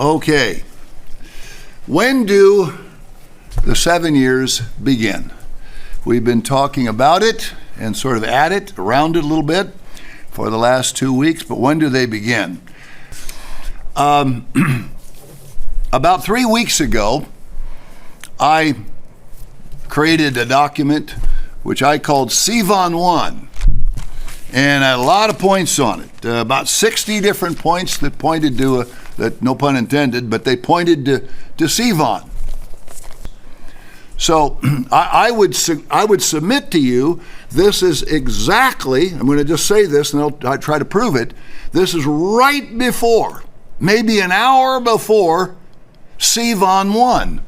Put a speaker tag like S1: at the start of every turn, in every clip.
S1: Okay. When do the 7 years begin? We've been talking about it and sort of at it, around it a little bit for the last 2 weeks, but when do they begin? About 3 weeks ago, I created a document which I called Sivan 1, and I had a lot of points on it, about 60 different points that pointed to, that no pun intended, but they pointed to Sivan. So I would submit to you, this is exactly, I'm going to just say this and I'll try to prove it, this is right before, maybe an hour before Sivan 1.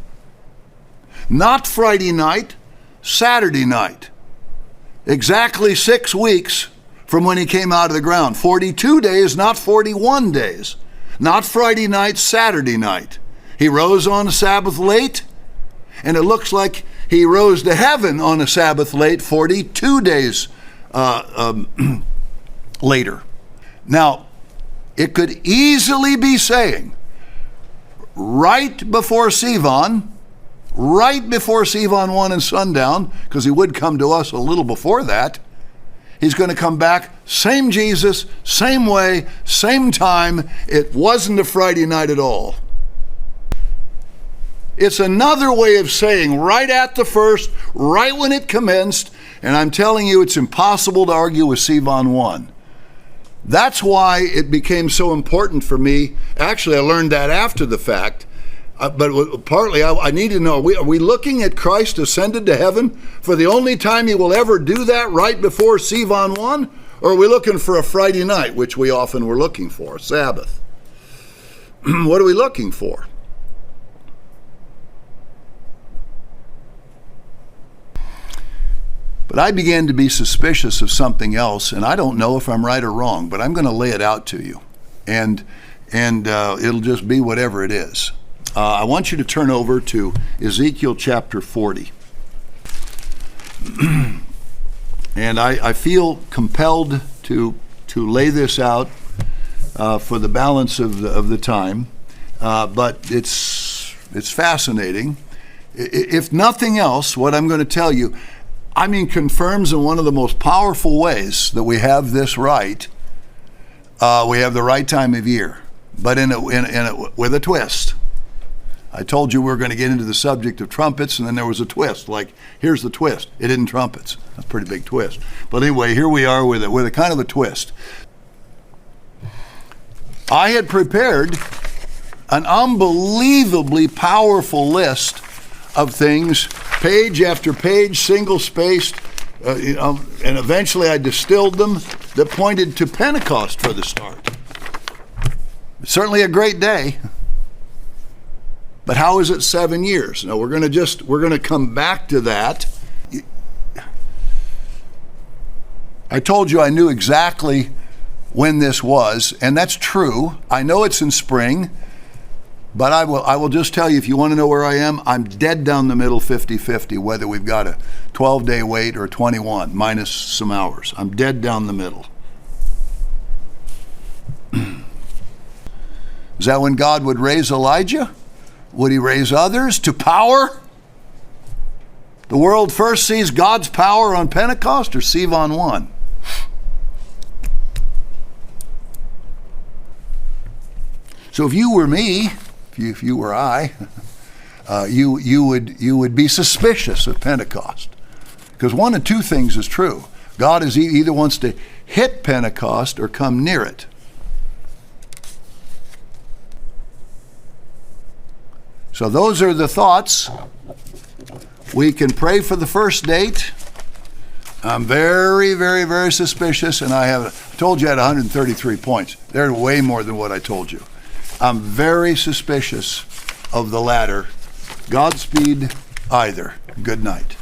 S1: Not Friday night, Saturday night. Exactly 6 weeks from when he came out of the ground. 42 days, not 41 days. Not Friday night, Saturday night. He rose on a Sabbath late, and it looks like he rose to heaven on a Sabbath late 42 days later. Now, it could easily be saying, right before Sivan 1 and sundown, because he would come to us a little before that, he's going to come back, same Jesus, same way, same time. It wasn't a Friday night at all. It's another way of saying right at the first, right when it commenced, and I'm telling you it's impossible to argue with Sivan 1. That's why it became so important for me. Actually, I learned that after the fact, but partly I need to know, are we looking at Christ ascended to heaven for the only time he will ever do that right before Sivan 1? Or are we looking for a Friday night, which we often were looking for, Sabbath? What are we looking for? But I began to be suspicious of something else, and I don't know if I'm right or wrong, but I'm going to lay it out to you, and it'll just be whatever it is. I want you to turn over to Ezekiel chapter 40. And I feel compelled to lay this out for the balance of the time, but it's fascinating. If nothing else, what I'm going to tell you, confirms in one of the most powerful ways that we have this right. We have the right time of year, but with a twist. I told you we were going to get into the subject of trumpets, and then there was a twist. Like, here's the twist. It isn't trumpets. That's a pretty big twist. But anyway, here we are with a kind of a twist. I had prepared an unbelievably powerful list of things, page after page, single-spaced, and eventually I distilled them, that pointed to Pentecost for the start. It's certainly a great day. But how is it 7 years? Now we're going to come back to that. I told you I knew exactly when this was, and that's true. I know it's in spring, but I will just tell you, if you want to know where I am, I'm dead down the middle, 50-50, whether we've got a 12-day wait or 21, minus some hours. I'm dead down the middle. Is that when God would raise Elijah? Would he raise others to power? The world first sees God's power on Pentecost or Sivan 1? So if you were me, if you were I, you would be suspicious of Pentecost. Because one of two things is true. God either wants to hit Pentecost or come near it. So those are the thoughts. We can pray for the first date. I'm very, very, very suspicious, and I told you I had 133 points. They're way more than what I told you. I'm very suspicious of the latter. Godspeed either. Good night.